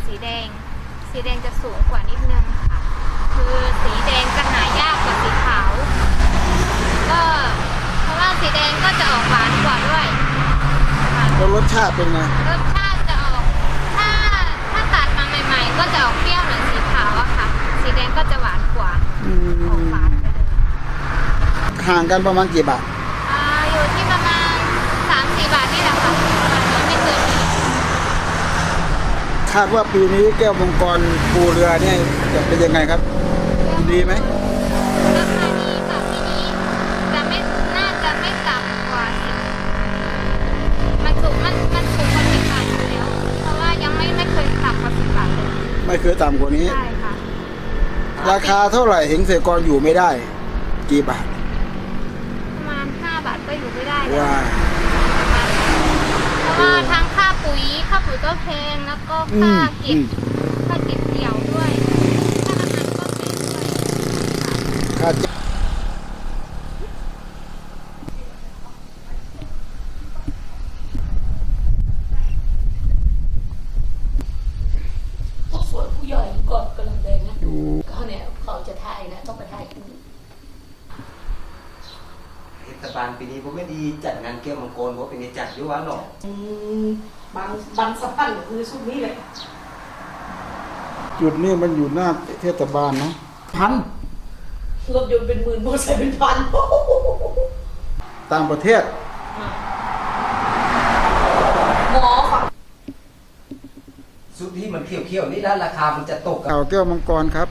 สีแดง สีแดงจะสูงกว่านิดนึงค่ะ คือสีแดงจะหายากกว่าสีขาว ก็เพราะว่าสีแดงก็จะออกหวานกว่าด้วยค่ะ แล้วรสชาติเป็นไง รสชาติจะออกถ้าตัดมาใหม่ๆ ก็จะออกเปรี้ยวเหมือนสีขาวอะค่ะ สีแดงก็จะหวานกว่า ออกหวานไปเลย ห่างกันประมาณกี่บาท อยู่ที่ประมาณ 3-4 บาทนี่แหละค่ะไม่เกินนี้ คาดว่าปีนี้แก้วมังกรภูเรือเนี่ยจะเป็นยังไงครับ ดีไหม ราคาดีค่ะปีนี้จะไม่น่าจะไม่ต่ำกว่า10มันถูกกว่า10 บาทอยู่แล้วเพราะว่ายังไม่เคยต่ำกว่า10 บาทเลย ไม่เคยต่ำกว่านี้ ใช่ค่ะ ราคาเท่าไหร่เห็นเกษตรกรอยู่ไม่ได้ กี่บาท ประมาณ 5 บาทก็อยู่ไม่ได้แล้ว ว่า เพราะว่าทั้งค่าปุ๋ยก็แพงแล้วก็ค่าเก็บเกี่ยวด้วยค่าอาหารก็แพงด้วยค่ะ ค่า พวกส่วนผู้ใหญ่ก่อนกำลังแดงนะ อยู่ เขาเนี่ยเขาจะถ่ายนะต้องไปถ่ายคู่ เทศบาลปีนี้ผมไม่ดีจัดงานแก้วมังกรเพราะปีนี้จัดอยู่ว่าเนาะ บางสะพานคือสุดนี้เลย จุดนี้มันอยู่หน้าเทศบาลเนาะพัน รถยนต์เป็นหมื่นมอเตอร์ไซค์เป็นพัน ต่างประเทศ หมอฝั่ง สุดที่มันเขี้ยวๆนี่แล้วราคามันจะตกกับ เอาแก้วมังกรครับ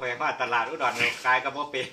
เคยมาตลาดอุดรเลยขายกับว่าเป็น